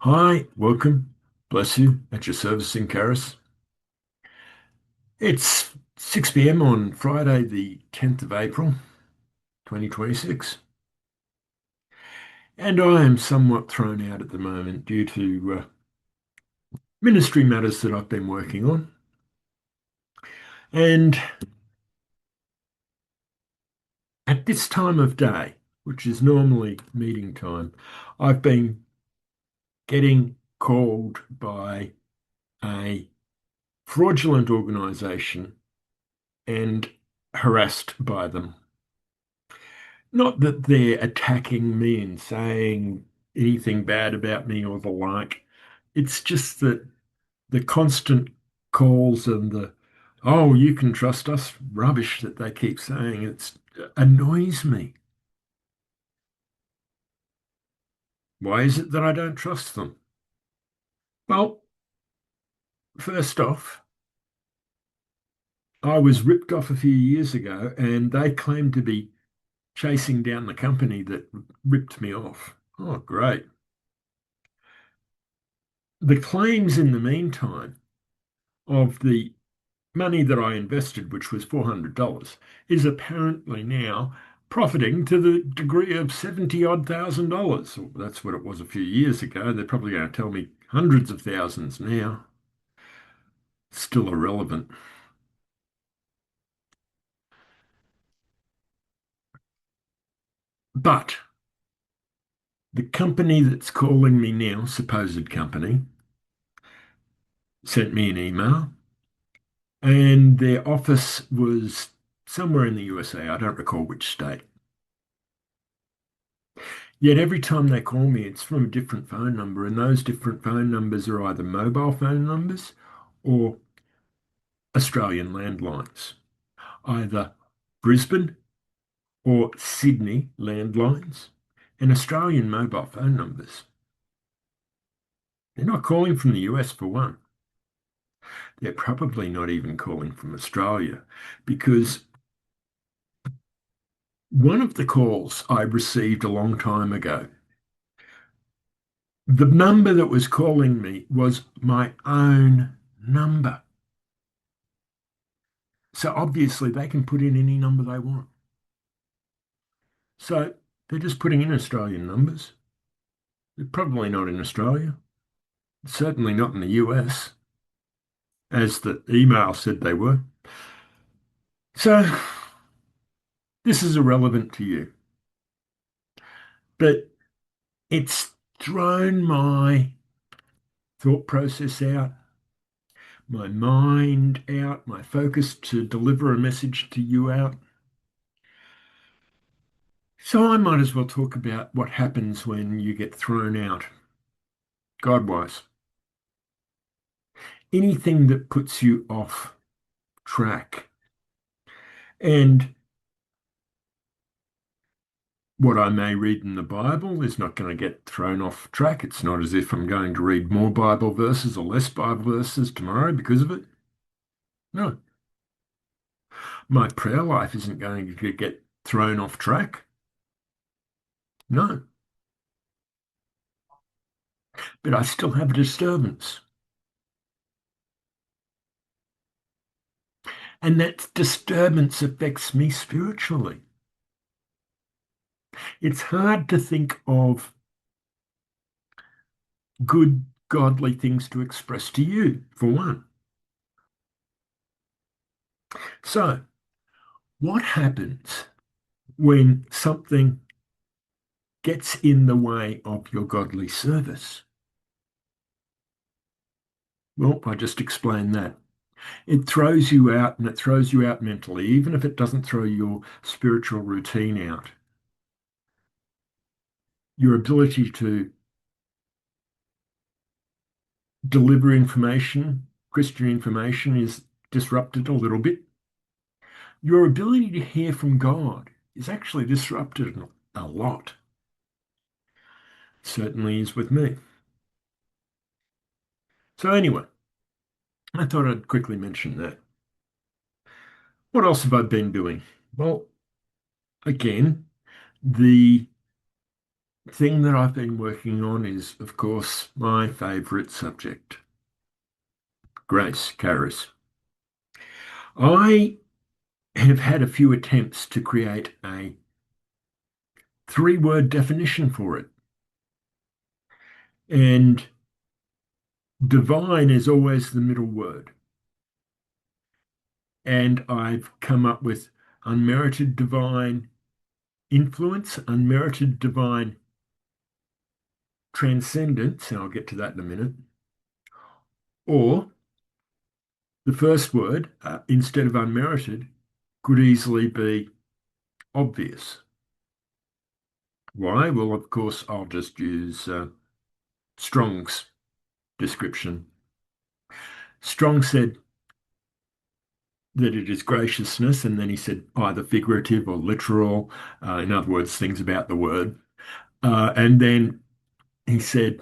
Hi, welcome. Bless you at your service in Caris. It's 6 p.m. on Friday, the 10th of April, 2026, and I am somewhat thrown out at the moment due to ministry matters that I've been working on. And at this time of day, which is normally meeting time, I've been getting called by a fraudulent organization and harassed by them. Not that they're attacking me and saying anything bad about me or the like. It's just that the constant calls and oh, you can trust us rubbish that they keep saying, it annoys me. Why is it that I don't trust them? Well, first off, I was ripped off a few years ago and they claimed to be chasing down the company that ripped me off. Oh, great. The claims in the meantime of the money that I invested, which was $400, is apparently now profiting to the degree of 70 odd thousand dollars. Well, that's what it was a few years ago. They're probably going to tell me hundreds of thousands now. Still irrelevant. But the company that's calling me now, supposed company, sent me an email, and their office was somewhere in the USA. I don't recall which state. Yet every time they call me, it's from a different phone number, and those different phone numbers are either mobile phone numbers or Australian landlines, either Brisbane or Sydney landlines, and Australian mobile phone numbers. They're not calling from the US for one. They're probably not even calling from Australia because one of the calls I received a long time ago, the number that was calling me was my own number. So obviously they can put in any number they want. So they're just putting in Australian numbers. They're probably not in Australia, certainly not in the US, as the email said they were. So this is irrelevant to you, but it's thrown my thought process out, my mind out, my focus to deliver a message to you out. So I might as well talk about what happens when you get thrown out, God-wise. Anything that puts you off track. And what I may read in the Bible is not going to get thrown off track. It's not as if I'm going to read more Bible verses or less Bible verses tomorrow because of it. No. My prayer life isn't going to get thrown off track. No. But I still have a disturbance. And that disturbance affects me spiritually. It's hard to think of good, godly things to express to you, for one. So, what happens when something gets in the way of your godly service? Well, I just explained that. It throws you out and it throws you out mentally, even if it doesn't throw your spiritual routine out. Your ability to deliver information, Christian information, is disrupted a little bit. Your ability to hear from God is actually disrupted a lot. Certainly is with me. So, anyway, I thought I'd quickly mention that. What else have I been doing? Well, again, the thing that I've been working on is, of course, my favourite subject, grace, charis. I have had a few attempts to create a three-word definition for it, and divine is always the middle word. And I've come up with unmerited divine influence, unmerited divine transcendence, and I'll get to that in a minute, or the first word, instead of unmerited, could easily be obvious. Why? Well, of course, I'll just use Strong's description. Strong said that it is graciousness, and then he said either figurative or literal, in other words, things about the word. And then he said,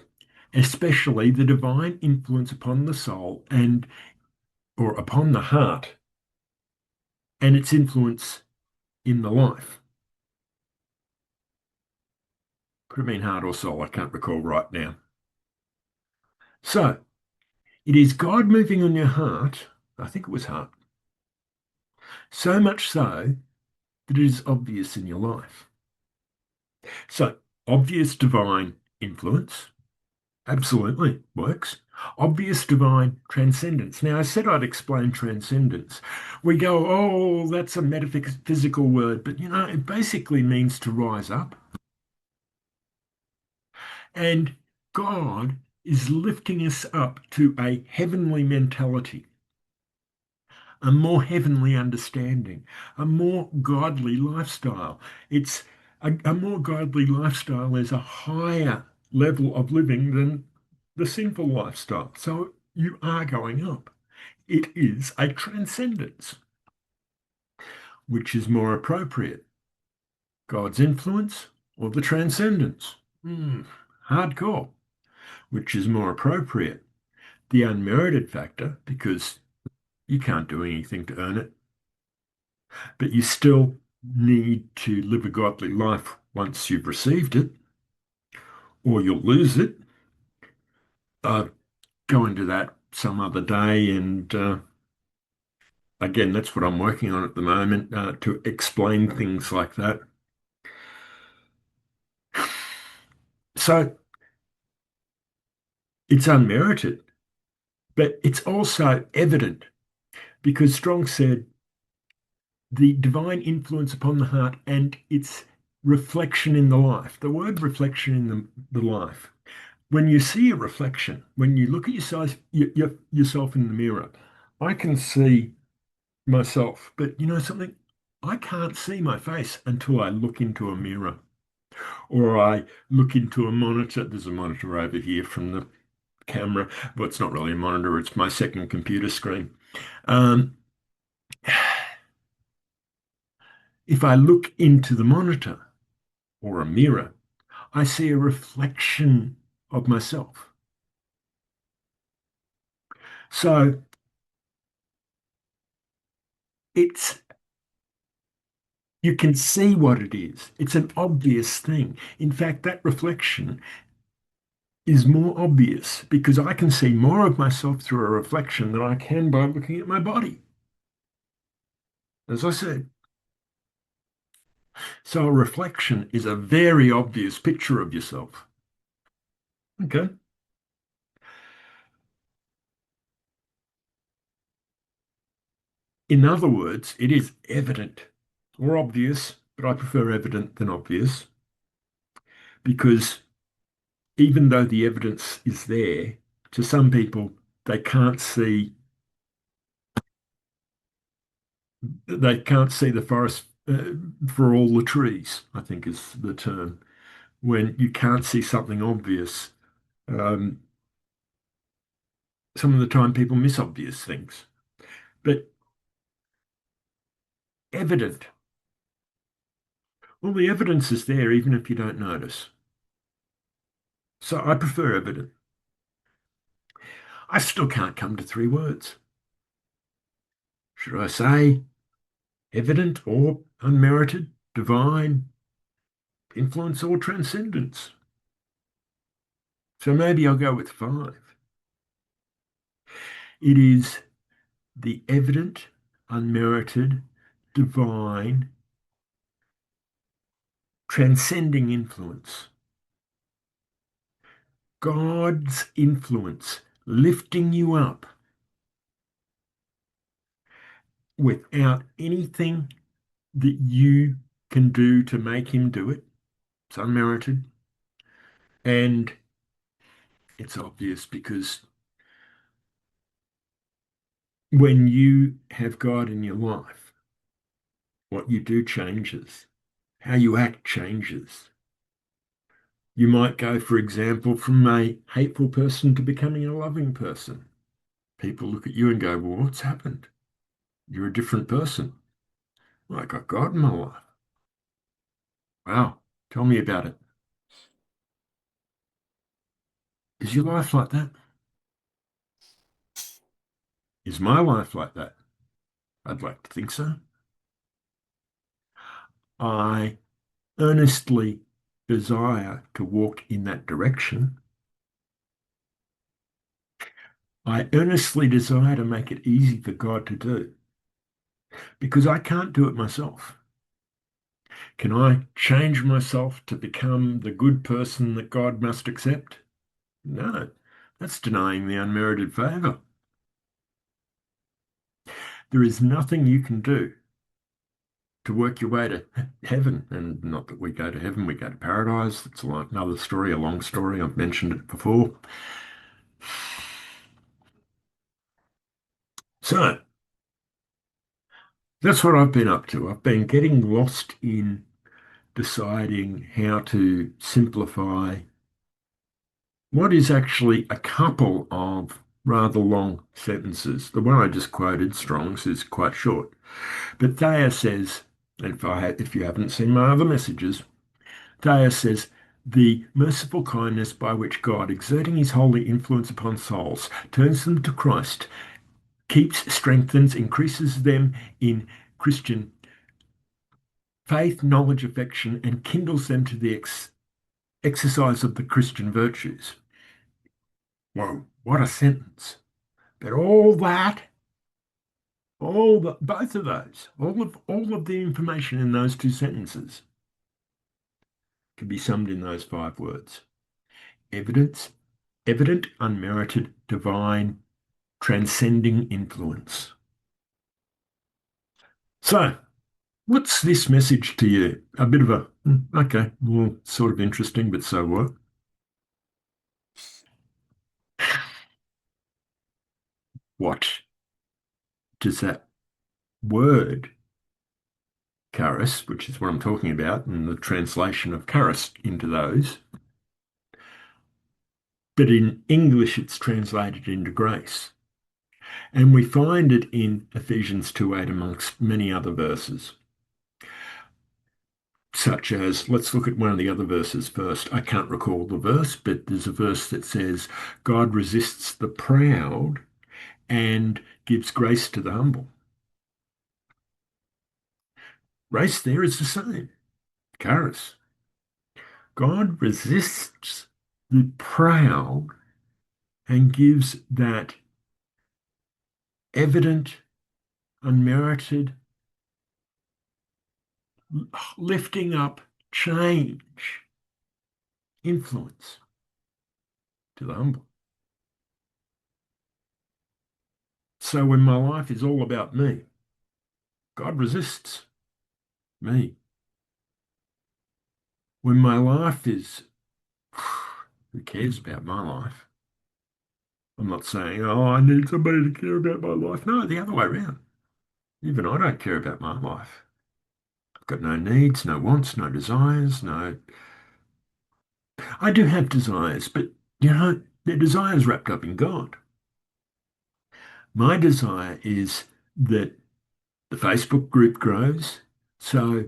especially the divine influence upon the soul and or upon the heart and its influence in the life. Could have been heart or soul, I can't recall right now. So it is God moving on your heart, I think it was heart, so much so that it is obvious in your life. So obvious divine influence, absolutely works. Obvious divine transcendence. Now, I said I'd explain transcendence. We go, oh, that's a metaphysical word, but it basically means to rise up. And God is lifting us up to a heavenly mentality, a more heavenly understanding, a more godly lifestyle. It's a more godly lifestyle is a higher level of living than the sinful lifestyle. So you are going up. It is a transcendence, which is more appropriate, God's influence or the transcendence. Hardcore, which is more appropriate, the unmerited factor, because you can't do anything to earn it, but you still need to live a godly life once you've received it, or you'll lose it. Go into that some other day, and again, that's what I'm working on at the moment, to explain things like that. So it's unmerited, but it's also evident because Strong said the divine influence upon the heart and its reflection in the life. The word reflection in the life. When you see a reflection, when you look at yourself in the mirror, I can see myself, but you know something? I can't see my face until I look into a mirror or I look into a monitor. There's a monitor over here from the camera, but it's not really a monitor, it's my second computer screen. Um, if I look into the monitor or a mirror, I see a reflection of myself. So it's you can see what it is. It's an obvious thing. In fact, that reflection is more obvious because I can see more of myself through a reflection than I can by looking at my body, as I said. So a reflection is a very obvious picture of yourself. Okay. In other words, it is evident or obvious, but I prefer evident than obvious because even though the evidence is there, to some people, they can't see the forest for all the trees, I think is the term. When you can't see something obvious, um, some of the time people miss obvious things. But evident, well, the evidence is there even if you don't notice. So I prefer evident. I still can't come to three words. Should I say evident or unmerited, divine? influence or transcendence. So maybe I'll go with five. It is the evident, unmerited, divine, transcending influence. God's influence lifting you up without anything that you can do to make him do it. It's unmerited. And it's obvious because when you have God in your life, what you do changes. How you act changes. You might go, for example, from a hateful person to becoming a loving person. People look at you and go, well, what's happened? You're a different person. Well, I got God in my life. Wow. Tell me about it. Is your life like that? Is my life like that? I'd like to think so. I earnestly desire to walk in that direction. I earnestly desire to make it easy for God to do because I can't do it myself. Can I change myself to become the good person that God must accept? No, that's denying the unmerited favor. There is nothing you can do to work your way to heaven. And not that we go to heaven, we go to paradise. It's like another story, a long story. I've mentioned it before. So that's what I've been up to. I've been getting lost in deciding how to simplify what is actually a couple of rather long sentences. The one I just quoted, Strong's, is quite short. But Thayer says, and if you haven't seen my other messages, Thayer says, the merciful kindness by which God, exerting his holy influence upon souls, turns them to Christ, keeps, strengthens, increases them in Christian faith, knowledge, affection, and kindles them to the exercise of the Christian virtues. Whoa, what a sentence. But all that, both of those, all of the information in those two sentences can be summed in those five words. Evidence, evident, unmerited, divine, transcending influence. So, what's this message to you? A bit of a, okay, well, sort of interesting, but so what? What does that word, charis, which is what I'm talking about, and the translation of charis into those, but in English it's translated into grace. And we find it in Ephesians 2:8 amongst many other verses, such as, let's look at one of the other verses first. I can't recall the verse, but there's a verse that says, God resists the proud and gives grace to the humble. Grace there is the same, charis. God resists the proud and gives that evident, unmerited, lifting up change, influence to the humble. So when my life is all about me, God resists me. When my life is, who cares about my life? I'm not saying, oh, I need somebody to care about my life. No, the other way around. Even I don't care about my life. I've got no needs, no wants, no desires, no. I do have desires, but they're desires wrapped up in God. My desire is that the Facebook group grows so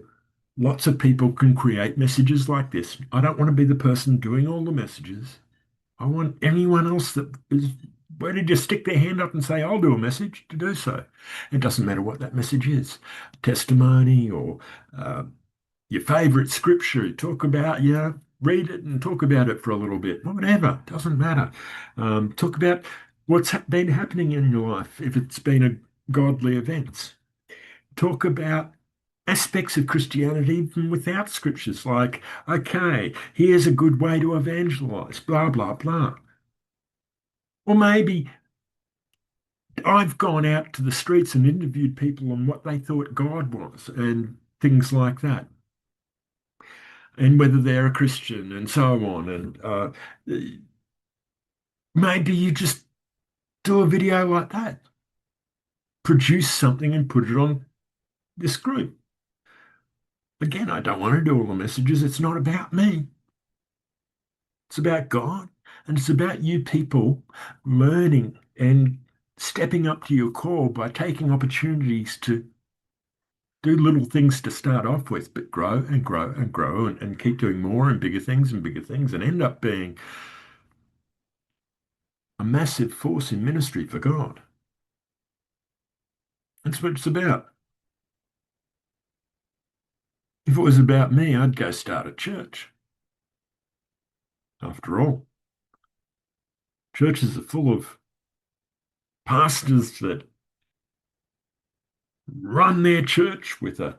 lots of people can create messages like this. I don't want to be the person doing all the messages. I want anyone else that is ready to stick their hand up and say, I'll do a message, to do so. It doesn't matter what that message is, testimony or uh, your favorite scripture, talk about, read it and talk about it for a little bit, whatever, doesn't matter. Talk about what's been happening in your life, if it's been a godly event. Talk about aspects of Christianity even without scriptures, like, okay, here's a good way to evangelize, blah, blah, blah. Or maybe I've gone out to the streets and interviewed people on what they thought God was and things like that, and whether they're a Christian and so on. And maybe you just do a video like that, produce something and put it on this group. Again, I don't want to do all the messages. It's not about me. It's about God, and it's about you people learning and stepping up to your call by taking opportunities to do little things to start off with, but grow and grow and grow and keep doing more and bigger things and end up being a massive force in ministry for God. That's what it's about. If it was about me, I'd go start a church. After all, churches are full of pastors that run their church with a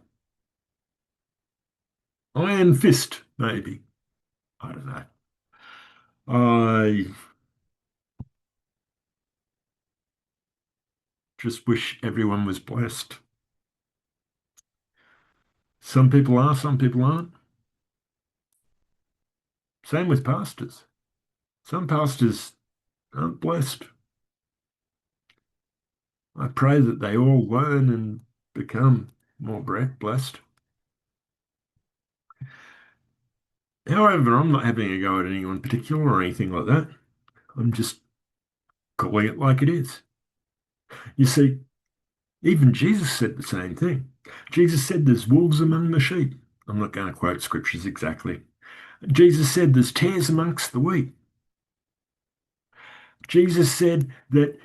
iron fist, maybe. I don't know. I just wish everyone was blessed. Some people are, some people aren't. Same with pastors. Some pastors aren't blessed. I pray that they all learn and become more blessed. However, I'm not having a go at anyone particular or anything like that. I'm just calling it like it is. You see, even Jesus said the same thing. Jesus said there's wolves among the sheep. I'm not going to quote scriptures exactly. Jesus said there's tares amongst the wheat. Jesus said that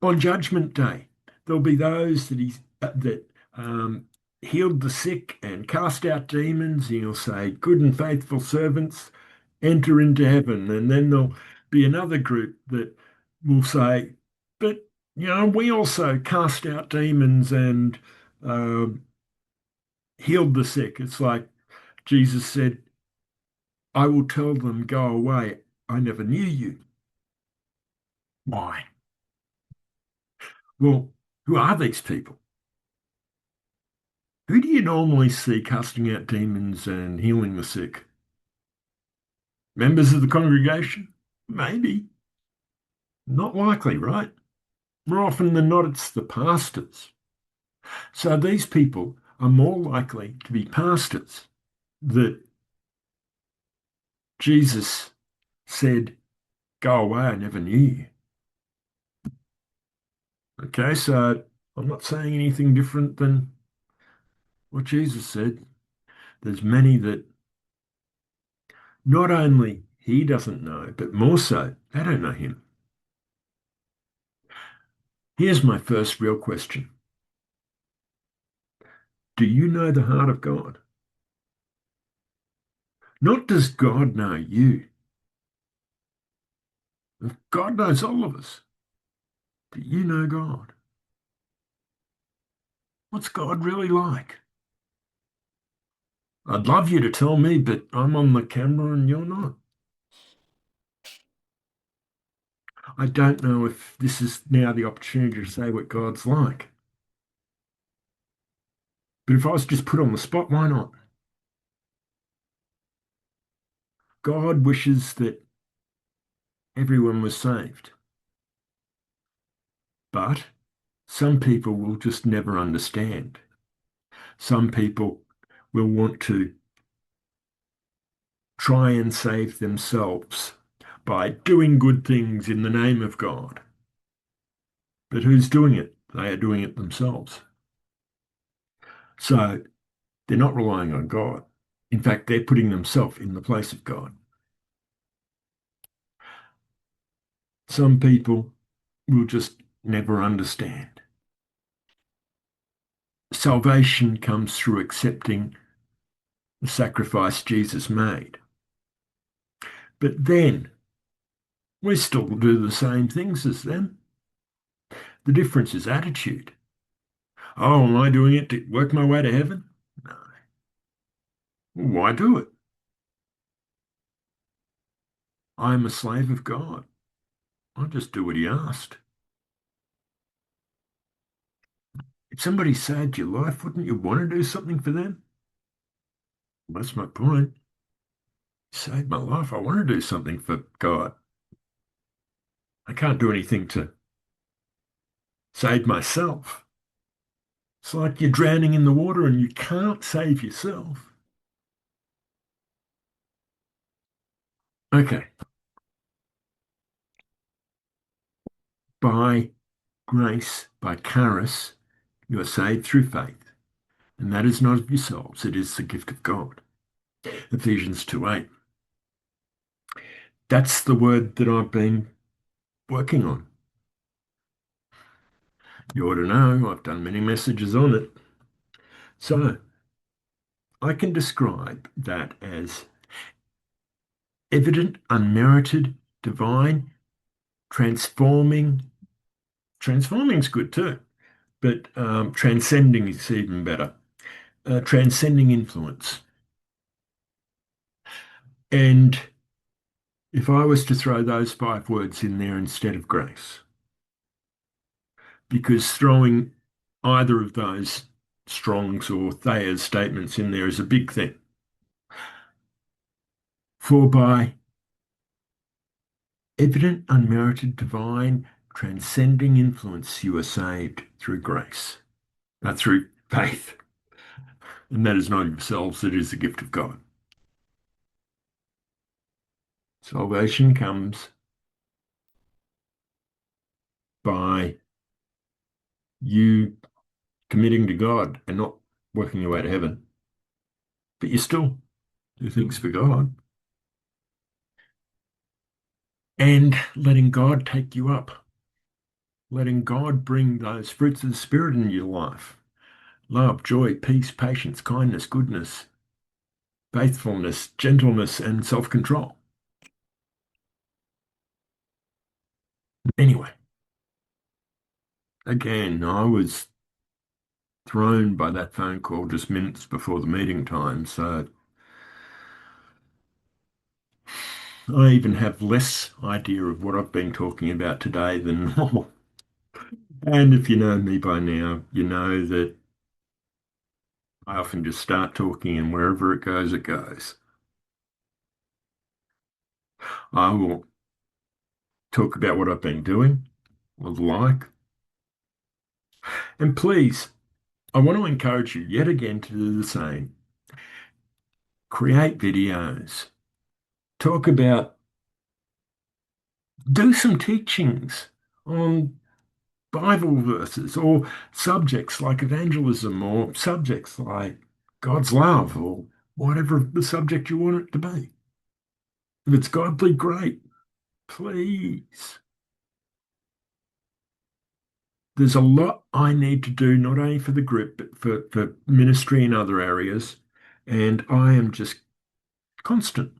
on Judgment Day, there'll be those that healed the sick and cast out demons. He'll say, "Good and faithful servants, enter into heaven." And then there'll be another group that will say, "But we also cast out demons and uh, healed the sick." It's like Jesus said, "I will tell them, go away. I never knew you." Why? Well, who are these people? Who do you normally see casting out demons and healing the sick? Members of the congregation? Maybe. Not likely, right? More often than not, it's the pastors. So these people are more likely to be pastors that Jesus said, "Go away, I never knew you." Okay, so I'm not saying anything different than what Jesus said. There's many that not only he doesn't know, but more so, they don't know him. Here's my first real question. Do you know the heart of God? Not does God know you. God knows all of us. Do you know God? What's God really like? I'd love you to tell me, but I'm on the camera and you're not. I don't know if this is now the opportunity to say what God's like. But if I was just put on the spot, why not? God wishes that everyone was saved. But some people will just never understand. Some people will want to try and save themselves by doing good things in the name of God. But who's doing it? They are doing it themselves. So they're not relying on God. In fact, they're putting themselves in the place of God. Some people will just never understand. Salvation comes through accepting the sacrifice Jesus made. But then we still do the same things as them. The difference is attitude. Oh, am I doing it to work my way to heaven? No. Well, why do it? I am a slave of God. I'll just do what he asked. If somebody saved your life, wouldn't you want to do something for them? Well, that's my point. You saved my life. I want to do something for God. I can't do anything to save myself. It's like you're drowning in the water and you can't save yourself. Okay. By grace, by charis, you are saved through faith. And that is not of yourselves, it is the gift of God. Ephesians 2:8. That's the word that I've been working on. You ought to know, I've done many messages on it. So I can describe that as evident, unmerited, divine, transforming. Transforming is good too, but transcending is even better. Transcending influence. And if I was to throw those 5 words in there instead of grace, because throwing either of those Strong's or Thayer's statements in there is a big thing. For by evident, unmerited, divine, transcending influence, you are saved through grace, through faith. And that is not yourselves, it is the gift of God. Salvation comes by you committing to God and not working your way to heaven. But you still do things for God and letting God take you up, letting God bring those fruits of the Spirit into your life. Love, joy, peace, patience, kindness, goodness, faithfulness, gentleness, and self-control. Anyway, again, I was thrown by that phone call just minutes before the meeting time, so I even have less idea of what I've been talking about today than normal. And if you know me by now, you know that I often just start talking and wherever it goes, it goes. I will talk about what I've been doing, would like. And please, I want to encourage you yet again to do the same. Create videos. Talk about, do some teachings on Bible verses or subjects like evangelism or subjects like God's love or whatever the subject you want it to be. If it's godly, great. Please. There's a lot I need to do, not only for the group, but for ministry in other areas. And I am just constant.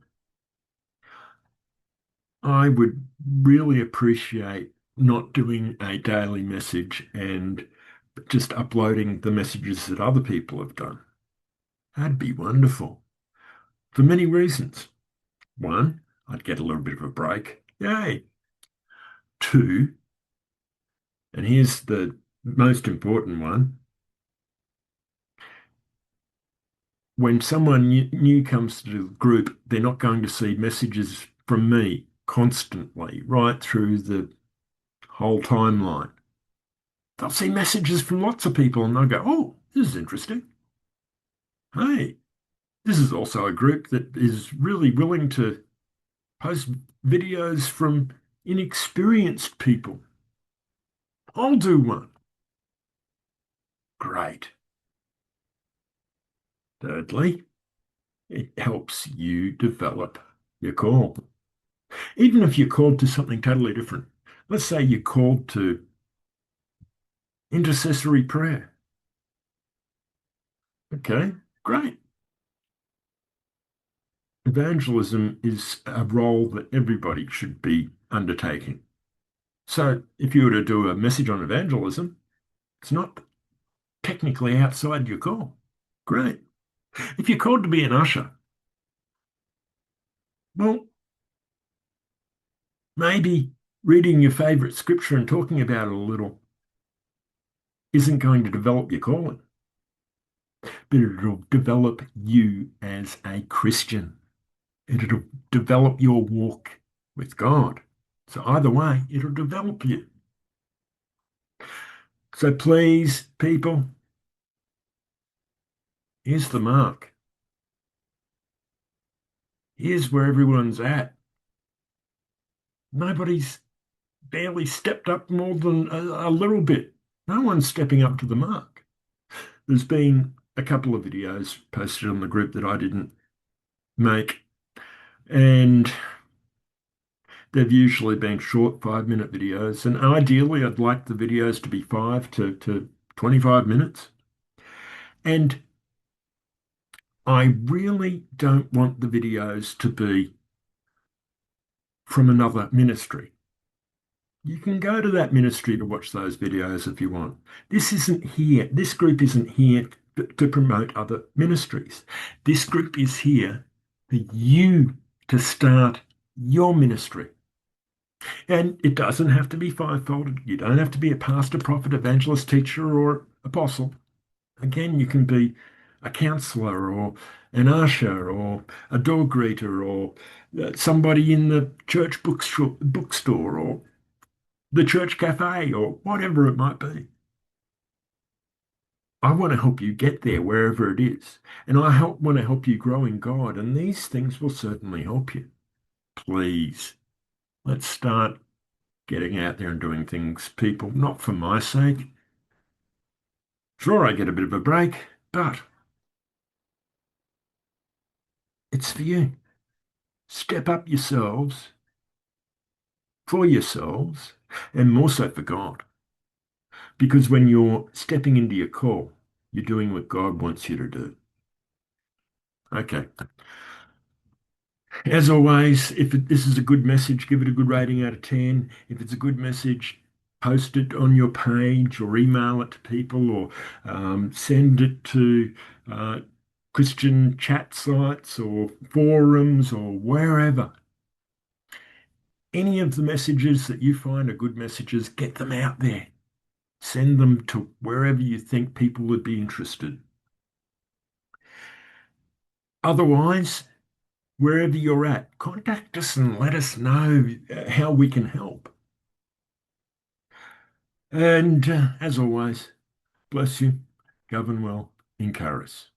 I would really appreciate not doing a daily message and just uploading the messages that other people have done. That'd be wonderful for many reasons. One, I'd get a little bit of a break. Yay. Two, and here's the most important one. When someone new comes to the group, they're not going to see messages from me constantly right through the whole timeline. They'll see messages from lots of people and they'll go, oh, this is interesting. Hey, this is also a group that is really willing to post videos from inexperienced people. I'll do one. Great. Thirdly, it helps you develop your call. Even if you're called to something totally different. Let's say you're called to intercessory prayer. Okay, great. evangelism is a role that everybody should be undertaking. So if you were to do a message on evangelism, it's not technically outside your call. Great. If you're called to be an usher, well, maybe reading your favorite scripture and talking about it a little isn't going to develop your calling, but it'll develop you as a Christian. It'll develop your walk with God. So either way, it'll develop you. So please, people, here's the mark. Here's where everyone's at. Nobody's barely stepped up more than a little bit. No one's stepping up to the mark. There's been a couple of videos posted on the group that I didn't make, and they've usually been short 5 minute videos. And ideally, I'd like the videos to be 5 to 25 minutes. And I really don't want the videos to be from another ministry. You can go to that ministry to watch those videos if you want. This group isn't here to promote other ministries. This group is here for you to start your ministry. And it doesn't have to be fivefold. You don't have to be a pastor, prophet, evangelist, teacher, or apostle. Again, you can be a counselor or an usher or a door greeter or somebody in the church bookstore or the church cafe or whatever it might be. I want to help you get there wherever it is. And want to help you grow in God. And these things will certainly help you. Please, let's start getting out there and doing things, people, not for my sake. Sure, I get a bit of a break, but it's for you. Step up yourselves, for yourselves, and more so for God. Because when you're stepping into your call, you're doing what God wants you to do. Okay. As always, this is a good message, give it a good rating out of 10. If it's a good message, post it on your page or email it to people or send it to uh, Christian chat sites or forums or wherever. Any of the messages that you find are good messages, get them out there. Send them to wherever you think people would be interested. Otherwise, wherever you're at, contact us and let us know how we can help. And as always, bless you, govern well, encourage.